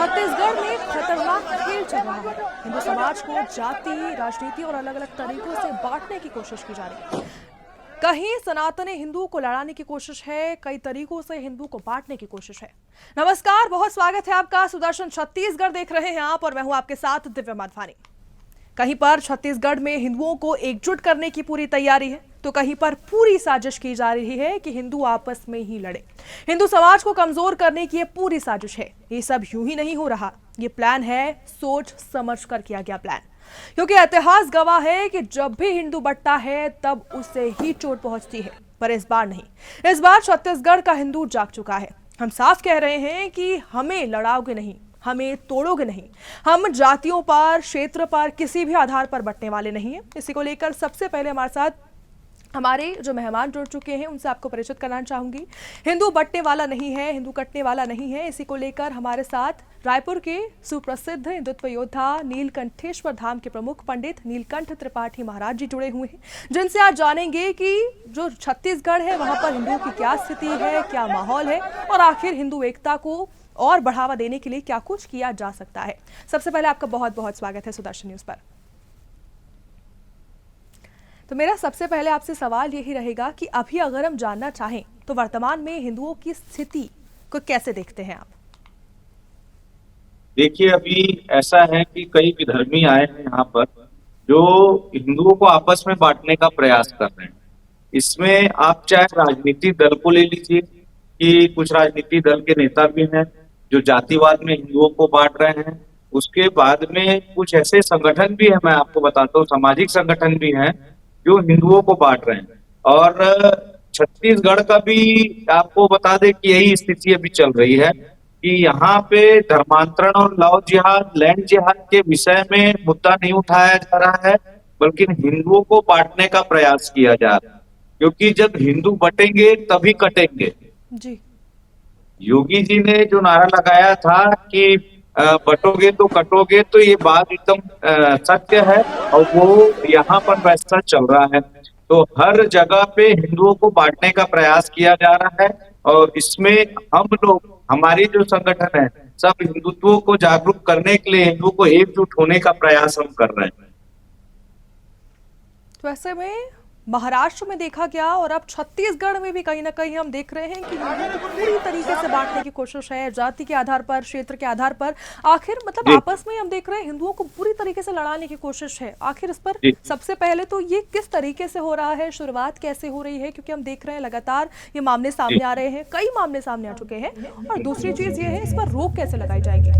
छत्तीसगढ़ में खतरनाक खेल चल रहा है। हिंदू समाज को जाति, राजनीति और अलग अलग तरीकों से बांटने की कोशिश की जा रही है। कहीं सनातनी हिंदुओं को लड़ाने की कोशिश है, कई तरीकों से हिंदू को बांटने की कोशिश है। नमस्कार, बहुत स्वागत है आपका। सुदर्शन छत्तीसगढ़ देख रहे हैं आप और मैं हूं आपके साथ दिव्या माधवानी। कहीं पर छत्तीसगढ़ में हिंदुओं को एकजुट करने की पूरी तैयारी है, तो कहीं पर पूरी साजिश की जा रही है कि हिंदू आपस में ही लड़े। हिंदू समाज को कमजोर करने की ये पूरी साजिश है। ये सब यूं ही नहीं हो रहा, ये प्लान है, सोच समझ कर किया गया प्लान। क्योंकि इतिहास गवाह है कि जब भी हिंदू बंटता है तब उसे ही चोट पहुंचती है, पर इस बार नहीं। इस बार छत्तीसगढ़ का हिंदू जाग चुका है। हम साफ कह रहे हैं कि हमें लड़ाओगे नहीं, हमें तोड़ोगे नहीं। हम जातियों पर, क्षेत्र पर, किसी भी आधार पर बंटने वाले नहीं हैं। इसी को लेकर सबसे पहले हमारे साथ हमारे जो मेहमान जुड़ चुके हैं उनसे आपको परिचित कराना चाहूंगी। हिंदू बंटने वाला नहीं है, हिंदू कटने वाला नहीं है। इसी को लेकर हमारे साथ रायपुर के सुप्रसिद्ध हिंदुत्व योद्धा नीलकंठेश्वर धाम के प्रमुख पंडित नीलकंठ त्रिपाठी महाराज जी जुड़े हुए हैं, जिनसे आज जानेंगे कि जो छत्तीसगढ़ है वहां पर हिंदुओं की क्या स्थिति है, क्या माहौल है और आखिर हिंदू एकता को और बढ़ावा देने के लिए क्या कुछ किया जा सकता है। सबसे पहले आपका बहुत बहुत स्वागत है सुदर्शन न्यूज पर। तो मेरा सबसे पहले आपसे सवाल यही रहेगा कि अभी अगर हम जानना चाहें तो वर्तमान में हिंदुओं की स्थिति को कैसे देखते हैं आप? देखिए, अभी ऐसा है कि कई विधर्मी आए हैं यहाँ पर जो हिंदुओं को आपस में बांटने का प्रयास कर रहे हैं। इसमें आप चाहे राजनीतिक दल को ले लीजिए कि कुछ राजनीतिक दल के नेता भी हैं जो जातिवाद में हिंदुओं को बांट रहे हैं। उसके बाद में कुछ ऐसे संगठन भी हैं, मैं आपको बताता हूँ, सामाजिक संगठन भी हैं जो हिंदुओं को बांट रहे हैं। और छत्तीसगढ़ का भी आपको बता दें कि यही स्थिति अभी चल रही है कि यहाँ पे धर्मांतरण और लव जिहाद, लैंड जिहाद के विषय में मुद्दा नहीं उठाया जा रहा है, बल्कि हिंदुओं को बांटने का प्रयास किया जा रहा है। क्योंकि जब हिंदू बटेंगे तभी कटेंगे। जी, योगी जी ने जो नारा लगाया था कि बटोगे तो कटोगे, तो ये बात एकदम सत्य है और वो यहाँ पर वैसा चल रहा है। तो हर जगह पे हिंदुओं को बांटने का प्रयास किया जा रहा है और इसमें हम लोग, हमारी जो संगठन है, सब हिंदुत्व को जागरूक करने के लिए हिंदुओं को एकजुट होने का प्रयास हम कर रहे हैं। तो ऐसे में महाराष्ट्र में देखा गया और अब छत्तीसगढ़ में भी कहीं ना कहीं हम देख रहे हैं कि हिंदुओं को पूरी तरीके से बांटने की कोशिश है, जाति के आधार पर, क्षेत्र के आधार पर। आखिर मतलब आपस में हम देख रहे हैं हिंदुओं को पूरी तरीके से लड़ाने की कोशिश है। आखिर इस पर सबसे पहले तो ये किस तरीके से हो रहा है, शुरुआत कैसे हो रही है? क्योंकि हम देख रहे हैं लगातार ये मामले सामने आ रहे हैं, कई मामले सामने आ चुके हैं। और दूसरी चीज ये है, इस पर रोक कैसे लगाई जाएगी?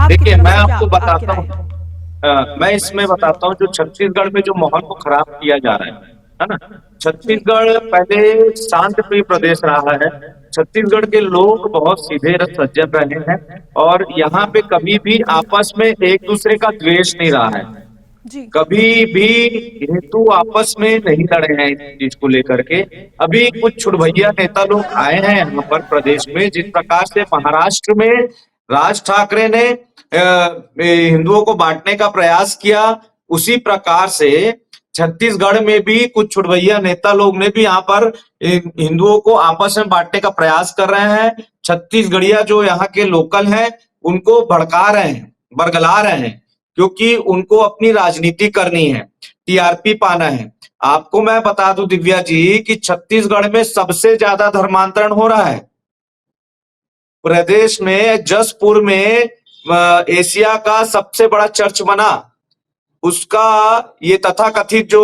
देखिए, मैं आपको बताता हूँ, मैं इसमें बताता हूँ जो छत्तीसगढ़ में जो माहौल को खराब किया जा रहा है ना। छत्तीसगढ़ पहले शांत प्रिय प्रदेश रहा है। छत्तीसगढ़ के लोग बहुत सीधे सज्जन रहे हैं और यहाँ पे कभी भी आपस में एक दूसरे का द्वेष नहीं रहा है। जी, कभी भी हिंदू आपस में नहीं लड़े हैं इस चीज को लेकर के। अभी कुछ छुड़भैया नेता लोग आए हैं यहाँ पर प्रदेश में। जिस प्रकार से महाराष्ट्र में राज ठाकरे ने हिंदुओं को बांटने का प्रयास किया, उसी प्रकार से छत्तीसगढ़ में भी कुछ छुड़भैया नेता लोग ने भी यहाँ पर हिंदुओं को आपस में बांटने का प्रयास कर रहे हैं। छत्तीसगढ़िया जो यहाँ के लोकल हैं उनको भड़का रहे हैं, बरगला रहे हैं, क्योंकि उनको अपनी राजनीति करनी है, टीआरपी पाना है। आपको मैं बता दूं दिव्या जी कि छत्तीसगढ़ में सबसे ज्यादा धर्मांतरण हो रहा है। प्रदेश में जसपुर में एशिया का सबसे बड़ा चर्च बना, उसका ये तथाकथित जो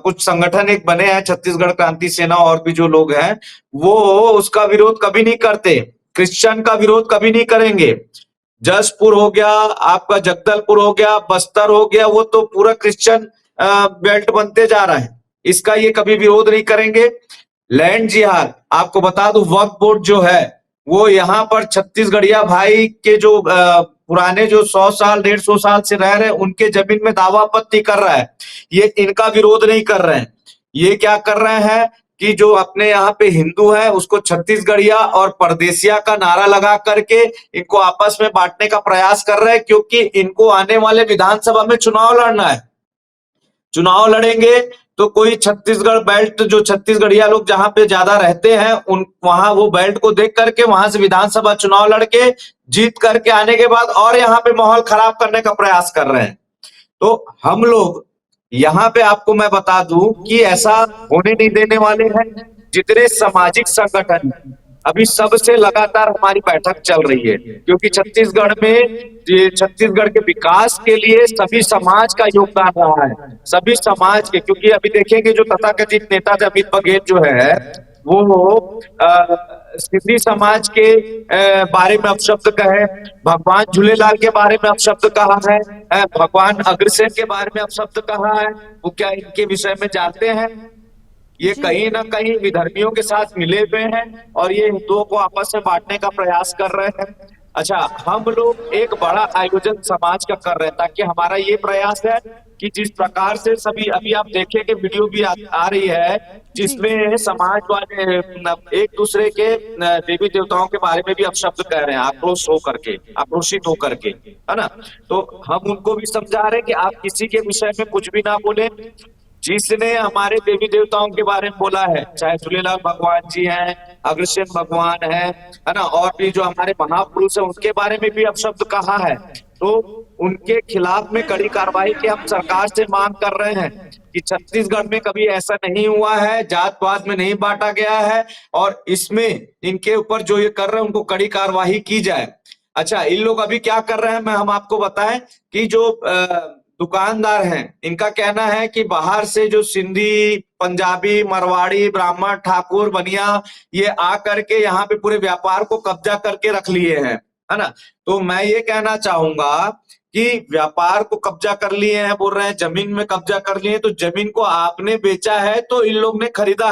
कुछ संगठन एक बने हैं, छत्तीसगढ़ क्रांति सेना और भी जो लोग हैं, वो उसका विरोध कभी नहीं करते। क्रिश्चियन का विरोध कभी नहीं करेंगे। जसपुर हो गया, आपका जगदलपुर हो गया, बस्तर हो गया, वो तो पूरा क्रिश्चियन बेल्ट बनते जा रहा है। इसका ये कभी विरोध नहीं करेंगे। लैंड जिहाद, आपको बता दूं, वक्फ बोर्ड जो है वो यहाँ पर छत्तीसगढ़िया भाई के जो पुराने जो 100 साल 150 साल से रह रहे हैं उनके जमीन में दावा आपत्ति कर रहा है। ये इनका विरोध नहीं कर रहे हैं। ये क्या कर रहे हैं कि जो अपने यहाँ पे हिंदू है उसको छत्तीसगढ़िया और परदेसिया का नारा लगा करके इनको आपस में बांटने का प्रयास कर रहे हैं, क्योंकि इनको आने वाले विधानसभा में चुनाव लड़ना है। चुनाव लड़ेंगे तो कोई छत्तीसगढ़ बेल्ट, जो छत्तीसगढ़िया लोग जहां पे ज्यादा रहते हैं, उन वहां वो बेल्ट को देख करके वहां से विधानसभा चुनाव लड़के जीत करके आने के बाद और यहाँ पे माहौल खराब करने का प्रयास कर रहे हैं। तो हम लोग यहाँ पे आपको मैं बता दूं कि ऐसा होने नहीं देने वाले हैं। जितने सामाजिक संगठन, अभी सबसे लगातार हमारी बैठक चल रही है, क्योंकि छत्तीसगढ़ में ये छत्तीसगढ़ के विकास के लिए सभी समाज का योगदान रहा है, सभी समाज के। क्योंकि अभी देखेंगे जो तथाकथित नेता थे, अमित बघेल जो है वो सिंधी समाज के बारे में अपशब्द कहे, भगवान झूलेलाल के बारे में अपशब्द कहा है, भगवान अग्रसेन के बारे में अपशब्द कहा है। वो क्या इनके विषय में जानते हैं? ये जी कहीं ना कहीं विधर्मियों के साथ मिले हुए हैं और ये हिंदुओं को आपस में बांटने का प्रयास कर रहे हैं। अच्छा, हम लोग एक बड़ा आयोजन समाज का कर रहे हैं, ताकि हमारा ये प्रयास है कि जिस प्रकार से सभी, अभी आप देखें कि वीडियो भी आ रही है जी जिसमें समाज वाले एक दूसरे के देवी देवताओं के बारे में भी अपशब्द कह रहे हैं, आक्रोश हो करके, आक्रोशित होकर के, है ना। तो हम उनको भी समझा रहे हैं कि आप किसी के विषय में कुछ भी ना बोले। जिसने हमारे देवी देवताओं के बारे में बोला है, चाहे झूलेलाल भगवान जी हैं, अग्रसेन भगवान है ना, और भी जो हमारे महापुरुष है उनके बारे में भी अपशब्द कहा है, तो उनके खिलाफ में कड़ी कार्रवाई की हम सरकार से मांग कर रहे हैं कि छत्तीसगढ़ में कभी ऐसा नहीं हुआ है, जात पात में नहीं बांटा गया है, और इसमें इनके ऊपर जो ये कर रहे हैं उनको कड़ी कार्रवाई की जाए। अच्छा, इन लोग अभी क्या कर रहे हैं, मैं हम आपको बताएं कि जो दुकानदार हैं, इनका कहना है कि बाहर से जो सिंधी, पंजाबी, मरवाड़ी, ब्राह्मण, ठाकुर, बनिया, ये आ करके यहाँ पे पूरे व्यापार को कब्जा करके रख लिए हैं, है ना। तो मैं ये कहना चाहूंगा कि व्यापार को कब्जा कर लिए हैं, बोल रहे हैं जमीन में कब्जा कर लिए हैं, तो जमीन को आपने बेचा है तो इन लोग ने खरीदा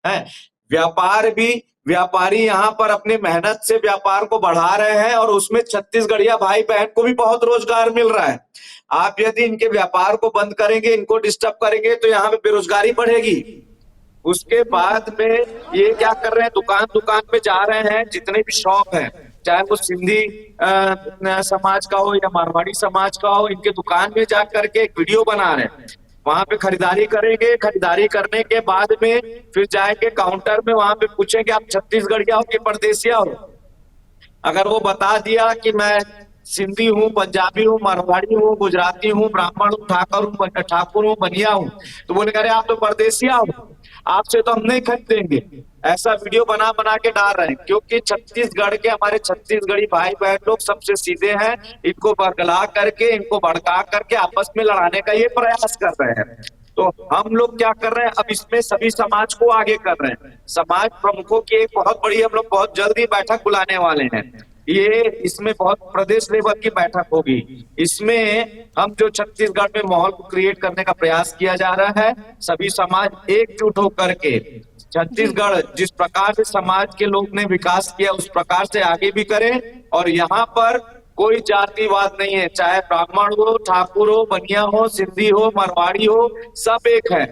है। व्यापार भी, व्यापारी यहाँ पर अपने मेहनत से व्यापार को बढ़ा रहे हैं और उसमें छत्तीसगढ़िया भाई बहन को भी बहुत रोजगार मिल रहा है। आप यदि इनके व्यापार को बंद करेंगे, इनको डिस्टर्ब करेंगे, तो यहाँ पे बेरोजगारी बढ़ेगी। उसके बाद में ये क्या कर रहे हैं, दुकान दुकान पे जा रहे हैं, जितने भी शॉप हैं, चाहे वो सिंधी समाज का हो या मारवाड़ी समाज का हो, इनके दुकान में जा करके एक वीडियो बना रहे हैं, वहां पे खरीदारी करेंगे। खरीदारी करने के बाद में फिर जाएंगे काउंटर में, वहां पे पूछेंगे आप छत्तीसगढ़िया हो कि परदेसिया हो। अगर वो बता दिया कि मैं सिंधी हूँ, पंजाबी हूँ, मरवाड़ी हूँ, गुजराती हूँ, ब्राह्मण हूँ, ठाकुर हूँ, बनिया हूँ, तो बोले अरे आप तो परदेसिया हो, आपसे तो हम नहीं खरीदेंगे। ऐसा वीडियो बना बना के डाल रहे हैं, क्योंकि छत्तीसगढ़ के हमारे छत्तीसगढ़ी भाई बहन लोग सबसे सीधे हैं। इनको बरगला करके, इनको भड़का करके आपस में लड़ाने का ये प्रयास कर रहे हैं। तो हम लोग क्या कर रहे हैं, अब इसमें सभी समाज को आगे कर रहे हैं। समाज प्रमुखों की एक बहुत बड़ी, हम लोग बहुत जल्द ही बैठक बुलाने वाले हैं। ये इसमें बहुत प्रदेश लेवल की बैठक होगी। इसमें हम जो छत्तीसगढ़ में माहौल को क्रिएट करने का प्रयास किया जा रहा है, सभी समाज एकजुट होकर के जी छत्तीसगढ़ जिस प्रकार से समाज के लोग ने विकास किया उस प्रकार से आगे भी करें। और यहाँ पर कोई जातिवाद नहीं है, चाहे ब्राह्मण हो, ठाकुर हो, बनिया हो, सिंधी हो, मरवाड़ी हो, सब एक है।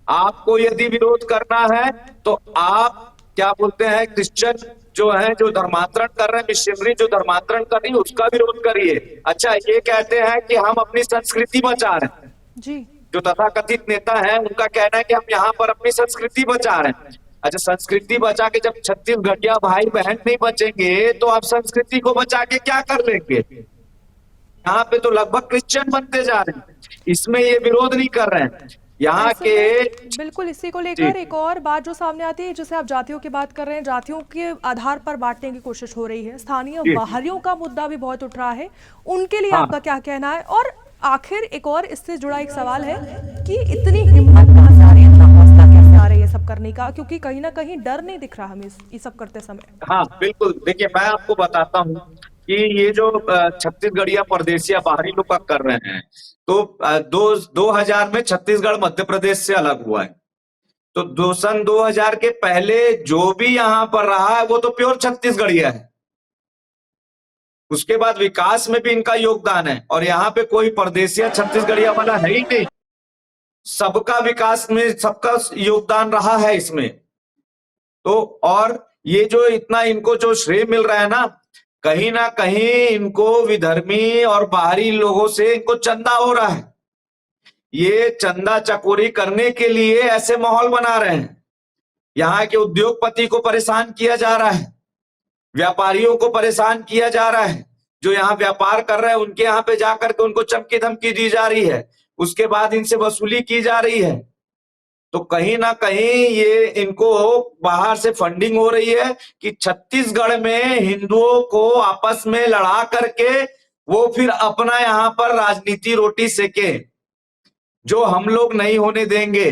आपको यदि विरोध करना है तो आप क्या बोलते हैं, क्रिश्चियन जो है, जो धर्मांतरण कर रहे हैं, मिशनरी जो धर्मांतरण कर रही है, उसका विरोध करिए। अच्छा, ये कहते हैं कि हम अपनी संस्कृति बचा रहे हैं, जी जो तथाकथित नेता है उनका कहना है कि हम यहाँ पर अपनी संस्कृति बचा रहे हैं। अच्छा, संस्कृति बचा के जब छत्तीसगढ़िया भाई बहन नहीं बचेंगे तो आप संस्कृति को बचा के क्या कर लेंगे? यहाँ पे तो लगभग क्रिश्चियन बनते जा रहे हैं, इसमें ये विरोध नहीं कर रहे हैं यहाँ ऐसे के। में बिल्कुल इसी को जी लेकर एक और बात जो सामने आती है, जैसे आप जातियों की बात कर रहे हैं, जातियों के आधार पर बांटने की कोशिश हो रही है, स्थानीय जी बाहरियों का मुद्दा भी बहुत उठ रहा है, उनके लिए हाँ, आपका क्या कहना है? और आखिर एक और इससे जुड़ा एक सवाल है कि इतनी हिम्मत कहाँ से आ रही है, इतना हौसला कैसे आ रहा है ये सब करने का? क्योंकि कहीं ना कहीं डर नहीं दिख रहा हमें ये सब करते समय। हाँ, बिल्कुल। देखिए, मैं आपको बताता हूँ कि ये जो छत्तीसगढ़िया परदेसिया बाहरी लोग का कर रहे हैं, तो 2000 में छत्तीसगढ़ मध्य प्रदेश से अलग हुआ है। तो सन 2000 के पहले जो भी यहाँ पर रहा है वो तो प्योर छत्तीसगढ़िया है। उसके बाद विकास में भी इनका योगदान है, और यहाँ पे कोई परदेसिया छत्तीसगढ़िया वाला है ही नहीं। सबका विकास में सबका योगदान रहा है इसमें। तो और ये जो इतना इनको जो श्रेय मिल रहा है ना कहीं इनको विधर्मी और बाहरी लोगों से इनको चंदा हो रहा है। ये चंदा चकोरी करने के लिए ऐसे माहौल बना रहे हैं। यहाँ के उद्योगपति को परेशान किया जा रहा है, व्यापारियों को परेशान किया जा रहा है, जो यहाँ व्यापार कर रहे हैं उनके यहाँ पे जाकर के उनको चमकी धमकी दी जा रही है, उसके बाद इनसे वसूली की जा रही है। तो कहीं ना कहीं ये इनको बाहर से फंडिंग हो रही है कि छत्तीसगढ़ में हिंदुओं को आपस में लड़ा करके वो फिर अपना यहाँ पर राजनीति रोटी सेके, जो हम लोग नहीं होने देंगे।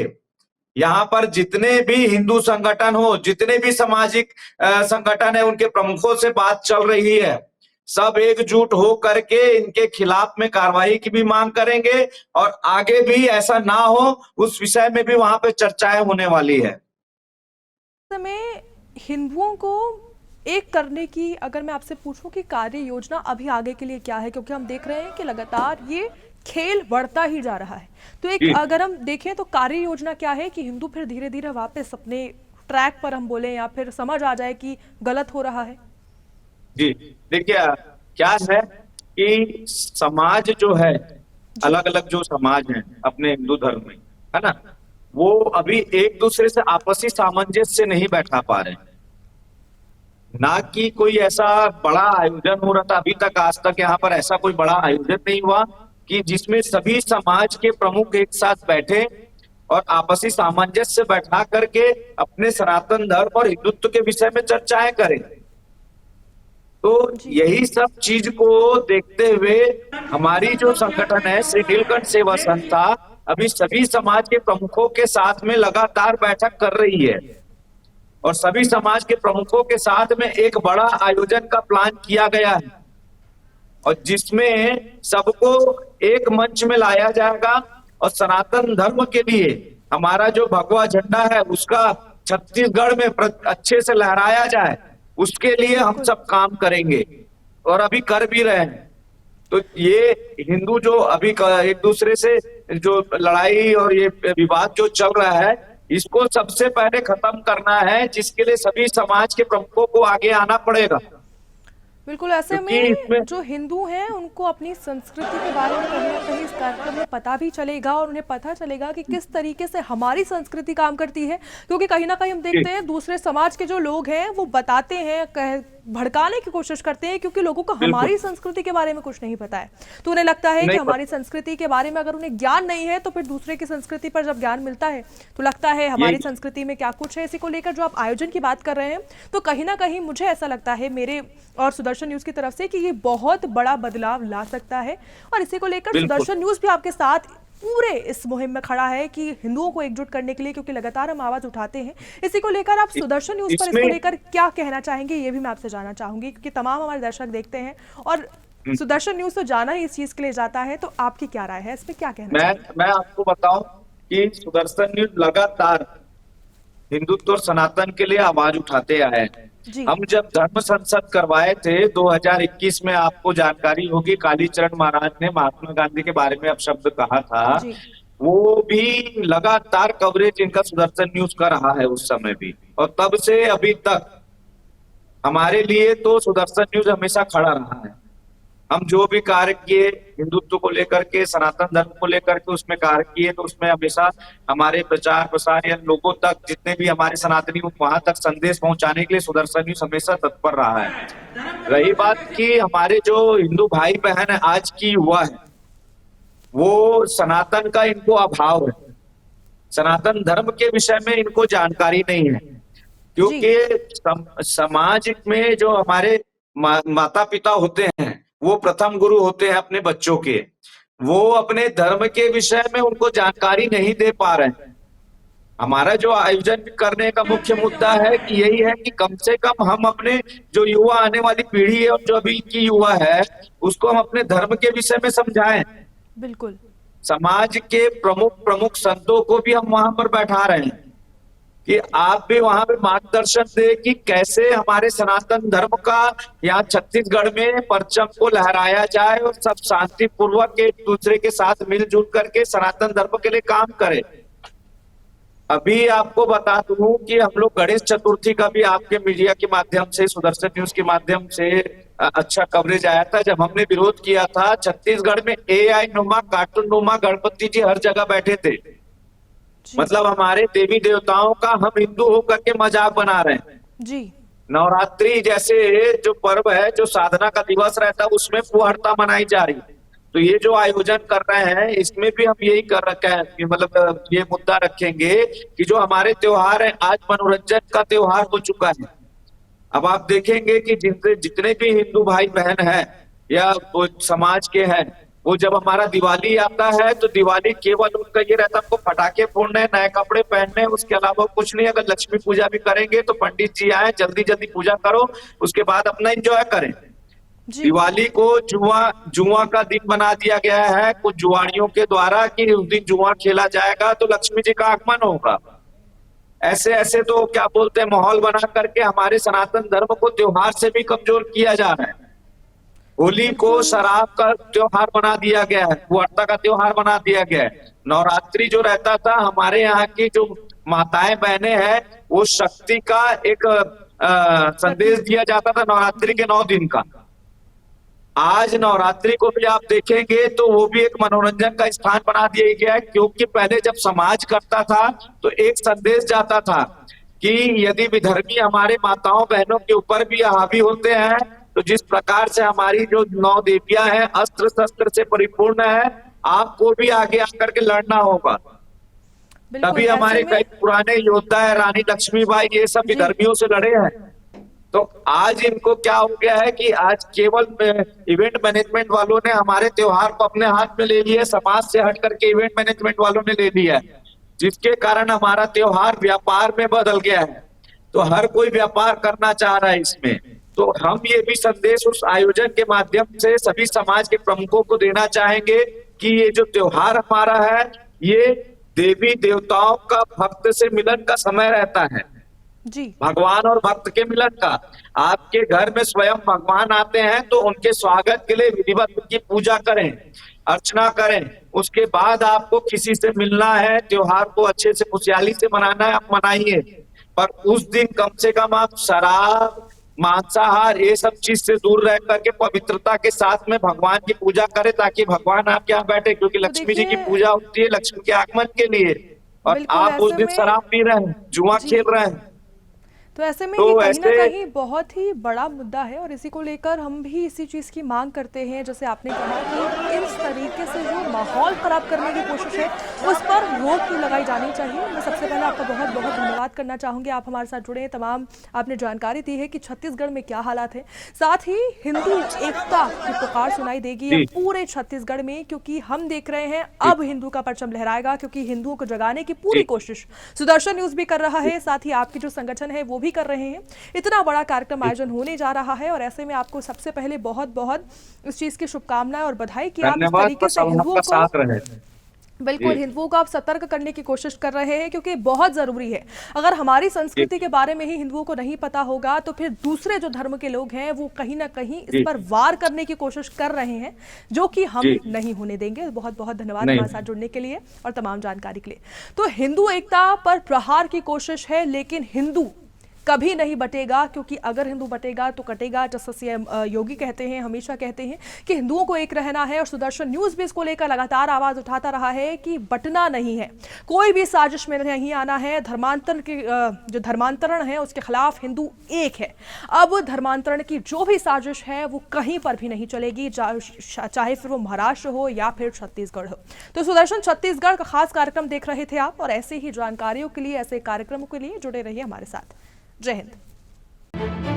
यहाँ पर जितने भी हिंदू संगठन हो, जितने भी सामाजिक संगठन है, उनके प्रमुखों से बात चल रही है, सब एकजुट हो करके इनके खिलाफ में कार्रवाई की भी मांग करेंगे और आगे भी ऐसा ना हो उस विषय में भी वहां पे चर्चाएं होने वाली है। समय हिंदुओं को एक करने की अगर मैं आपसे पूछूं कि कार्य योजना अभी आगे के लिए क्या है, क्योंकि हम देख रहे हैं कि लगातार ये खेल बढ़ता ही जा रहा है, तो एक अगर हम देखें तो कार्य योजना क्या है कि हिंदू फिर धीरे धीरे वापस अपने ट्रैक पर हम बोले या फिर समझ आ जाए कि गलत हो रहा है? जी देखिए, क्या है कि समाज जो है, अलग अलग जो समाज है अपने हिंदू धर्म में, है ना, वो अभी एक दूसरे से आपसी सामंजस्य नहीं बैठा पा रहे। ना कि कोई ऐसा बड़ा आयोजन हो रहा था अभी तक, आज तक यहाँ पर ऐसा कोई बड़ा आयोजन नहीं हुआ कि जिसमें सभी समाज के प्रमुख एक साथ बैठे और आपसी सामंजस्य बैठा करके अपने सनातन धर्म और हिंदुत्व के विषय में चर्चाएं करें। तो यही सब चीज को देखते हुए हमारी जो संगठन है श्री नीलकंठ सेवा संस्था अभी सभी समाज के प्रमुखों के साथ में लगातार बैठक कर रही है और सभी समाज के प्रमुखों के साथ में एक बड़ा आयोजन का प्लान किया गया है और जिसमें सबको एक मंच में लाया जाएगा और सनातन धर्म के लिए हमारा जो भगवा झंडा है उसका छत्तीसगढ़ में अच्छे से लहराया जाए, उसके लिए हम सब काम करेंगे और अभी कर भी रहे हैं। तो ये हिंदू जो अभी एक दूसरे से जो लड़ाई और ये विवाद जो चल रहा है, इसको सबसे पहले खत्म करना है, जिसके लिए सभी समाज के प्रमुखों को आगे आना पड़ेगा। बिल्कुल, ऐसे में जो हिंदू हैं उनको अपनी संस्कृति के बारे में कहीं ना कहीं इस कार्यक्रम में पता भी चलेगा और उन्हें पता चलेगा कि किस तरीके से हमारी संस्कृति काम करती है, क्योंकि कहीं ना कहीं हम देखते हैं दूसरे समाज के जो लोग हैं वो बताते हैं, भड़काने की कोशिश करते हैं, क्योंकि लोगों को हमारी संस्कृति के बारे में कुछ नहीं पता है। तो उन्हें लगता है कि हमारी संस्कृति के बारे में अगर उन्हें ज्ञान नहीं है तो फिर दूसरे की संस्कृति पर जब ज्ञान मिलता है तो लगता है हमारी संस्कृति में क्या कुछ है। इसी को लेकर जो आप आयोजन की बात कर रहे हैं, तो कहीं ना कहीं मुझे ऐसा लगता है मेरे और सुदर्शन न्यूज की तरफ से कि ये बहुत बड़ा बदलाव ला सकता है और इसी को लेकर सुदर्शन न्यूज भी आपके साथ पूरे इस मुहिम में खड़ा है कि हिंदुओं को एकजुट करने के लिए, क्योंकि लगातार हम आवाज उठाते हैं। इसी को लेकर आप सुदर्शन न्यूज पर इसको लेकर क्या कहना चाहेंगे, ये भी मैं आपसे जानना चाहूंगी, क्योंकि तमाम हमारे दर्शक देखते हैं और सुदर्शन न्यूज तो जाना ही इस चीज के लिए जाता है। तो आपकी क्या राय है इस पे, क्या कहना चाहेंगे? मैं आपको बताऊं कि सुदर्शन न्यूज लगातार हिंदुत्व और सनातन के लिए आवाज उठाते आए हैं। हम जब धर्म संसद करवाए थे 2021 में, आपको जानकारी होगी, कालीचरण महाराज ने महात्मा गांधी के बारे में अपशब्द कहा था, वो भी लगातार कवरेज इनका सुदर्शन न्यूज कर रहा है उस समय भी, और तब से अभी तक हमारे लिए तो सुदर्शन न्यूज हमेशा खड़ा रहा है। हम जो भी कार्य किए हिंदुत्व को लेकर के, सनातन धर्म को लेकर के उसमें कार्य किए, तो उसमें हमेशा हमारे प्रचार प्रसार या लोगों तक, जितने भी हमारे सनातनी वहां तक संदेश पहुंचाने के लिए सुदर्शन न्यूज हमेशा तत्पर रहा है। रही बात कि हमारे जो हिंदू भाई बहन है, आज की युवा है, वो सनातन का इनको अभाव है, सनातन धर्म के विषय में इनको जानकारी नहीं है, क्योंकि समाज में जो हमारे माता पिता होते हैं वो प्रथम गुरु होते हैं अपने बच्चों के, वो अपने धर्म के विषय में उनको जानकारी नहीं दे पा रहे हैं। हमारा जो आयोजन करने का मुख्य मुद्दा है कि यही है कि कम से कम हम अपने जो युवा, आने वाली पीढ़ी है और जो अभी की युवा है, उसको हम अपने धर्म के विषय में समझाएं। बिल्कुल, समाज के प्रमुख संतों को भी हम वहां पर बैठा रहे हैं कि आप भी वहां पे मार्गदर्शन दे कि कैसे हमारे सनातन धर्म का यहाँ छत्तीसगढ़ में परचम को लहराया जाए और सब शांति पूर्वक एक दूसरे के साथ मिलजुल करके सनातन धर्म के लिए काम करें। अभी आपको बता दूं कि हम लोग गणेश चतुर्थी का भी आपके मीडिया के माध्यम से, सुदर्शन न्यूज के माध्यम से अच्छा कवरेज आया था। जब हमने विरोध किया था, छत्तीसगढ़ में एआई नुमा, कार्टून नुमा गणपति जी हर जगह बैठे थे। जी मतलब हमारे देवी देवताओं का हम हिंदू होकर के मजाक बना रहे हैं। जी नवरात्रि जैसे जो पर्व है, जो साधना का दिवस रहता है, उसमें फुहारता मनाई जा रही है। तो ये जो आयोजन कर रहे हैं, इसमें भी हम यही कर रखे हैं कि मतलब ये मुद्दा रखेंगे कि जो हमारे त्योहार है, आज मनोरंजन का त्योहार हो चुका है। अब आप देखेंगे कि जितने भी हिंदू भाई बहन हैं या वो समाज के हैं, वो जब हमारा दिवाली आता है तो दिवाली केवल उनका ये रहता है, हमको पटाखे फोड़ने, नए कपड़े पहनने, उसके अलावा कुछ नहीं। अगर लक्ष्मी पूजा भी करेंगे तो पंडित जी आए, जल्दी जल्दी पूजा करो, उसके बाद अपना एंजॉय करें। जी दिवाली को जुआ का दिन बना दिया गया है कुछ जुआड़ियों के द्वारा कि उस दिन जुआ खेला जाएगा तो लक्ष्मी जी का आगमन होगा। ऐसे ऐसे तो क्या बोलते हैं, माहौल बना करके हमारे सनातन धर्म को त्योहार से भी कमजोर किया जा रहा है। होली को बिल्कुल शराब का त्योहार बना दिया गया है, कुआरता का त्योहार बना दिया गया है। नवरात्रि जो रहता था, हमारे यहाँ की जो माताएं बहनें हैं, वो शक्ति का एक संदेश प्रतीक दिया जाता था नवरात्रि के 9 दिन का। आज नवरात्रि को भी आप देखेंगे तो वो भी एक मनोरंजन का स्थान बना दिया गया है, क्योंकि पहले जब समाज करता था तो एक संदेश जाता था कि यदि विधर्मी हमारे माताओं बहनों के ऊपर भी हावी होते हैं, तो जिस प्रकार से हमारी जो 9 देवियां हैं अस्त्र शस्त्र से परिपूर्ण है, आपको भी आगे आकर के लड़ना होगा। बिल्कुल तभी ऐसे हमारे में कई पुराने योद्धा है, रानी लक्ष्मीबाई, ये सब जी विधर्मियों से लड़े हैं। तो आज इनको क्या हो गया है कि आज केवल इवेंट मैनेजमेंट वालों ने हमारे त्योहार को अपने हाथ में ले लिया, समाज से हट करके इवेंट मैनेजमेंट वालों ने ले लिया है, जिसके कारण हमारा त्योहार व्यापार में बदल गया है। तो हर कोई व्यापार करना चाह रहा है इसमें। तो हम ये भी संदेश उस आयोजन के माध्यम से सभी समाज के प्रमुखों को देना चाहेंगे कि ये जो त्योहार हमारा है, ये देवी देवताओं का भक्त से मिलन का समय रहता है, जी भगवान और भक्त के मिलन का। आपके घर में स्वयं भगवान आते हैं तो उनके स्वागत के लिए विधिवत उनकी पूजा करें, अर्चना करें। उसके बाद आपको किसी से मिलना है, त्योहार को अच्छे से खुशहाली से मनाना है, आप मनाइए। पर उस दिन कम से कम आप शराब, मांसाहार, ये सब चीज से दूर रह करके पवित्रता के साथ में भगवान की पूजा करें, ताकि भगवान आपके यहाँ बैठे। क्योंकि तो लक्ष्मी जी की देखिए पूजा होती है लक्ष्मी के आगमन के लिए, और बिल्कुल आप उस ऐसे दिन में शराब पी रहे हैं, जुआ जी खेल रहे हैं। तो ऐसे में तो ये कहीं ना ऐसे कहीं बहुत ही बड़ा मुद्दा है और इसी को लेकर हम भी इसी चीज़ की मांग करते हैं। जैसे आपने कहा कि इस तरीके से जो माहौल खराब करने की कोशिश है उस पर रोक लगाई जानी चाहिए। मैं सबसे पहले आपका बहुत बहुत धन्यवाद करना चाहूँगी, आप हमारे साथ जुड़े, तमाम आपने जानकारी दी है कि छत्तीसगढ़ में क्या हालात है। साथ ही हिंदू एकता की पुकार सुनाई देगी जी अब पूरे छत्तीसगढ़ में, क्योंकि हम देख रहे हैं जी अब हिंदू का परचम लहराएगा, क्योंकि हिंदुओं को जगाने की पूरी जी कोशिश सुदर्शन न्यूज़ भी कर रहा जी है, साथ ही आपके जो संगठन है वो भी कर रहे हैं। इतना बड़ा कार्यक्रम आयोजन होने जा रहा है और ऐसे में आपको सबसे पहले बहुत बहुत इस चीज की शुभकामनाएं और बधाई कि आप इस धन्यवाद। तरीके बस से अब हम हिंदुओं आपका को साथ रहे। बिल्कुल जी हिंदुओं को आप सतर्क करने की कोशिश कर रहे हैं, क्योंकि बहुत जरूरी है। अगर हमारी जी संस्कृति के बारे में ही हिंदुओं को नहीं पता होगा तो फिर दूसरे जो धर्म के लोग हैं वो कहीं ना कहीं इस जी पर वार करने की कोशिश कर रहे हैं, जो कि हम जी नहीं होने देंगे। बहुत बहुत धन्यवाद नहीं। हमारे साथ जुड़ने के लिए और तमाम जानकारी के लिए। तो हिंदू एकता पर प्रहार की कोशिश है, लेकिन हिंदू कभी नहीं बटेगा, क्योंकि अगर हिंदू बटेगा तो कटेगा। जैसा सीएम योगी कहते हैं, हमेशा कहते हैं कि हिंदुओं को एक रहना है, और सुदर्शन न्यूज़ भी इसको लेकर लगातार आवाज उठाता रहा है कि बटना नहीं है, कोई भी साजिश में नहीं आना है। धर्मांतरण के जो धर्मांतरण है उसके खिलाफ हिंदू एक है। अब धर्मांतरण की जो भी साजिश है वो कहीं पर भी नहीं चलेगी, चाहे फिर वो महाराष्ट्र हो या फिर छत्तीसगढ़ हो। तो सुदर्शन छत्तीसगढ़ का खास कार्यक्रम देख रहे थे आप, और ऐसे ही जानकारियों के लिए, ऐसे कार्यक्रमों के लिए जुड़े रहिए हमारे साथ। जय हिंद।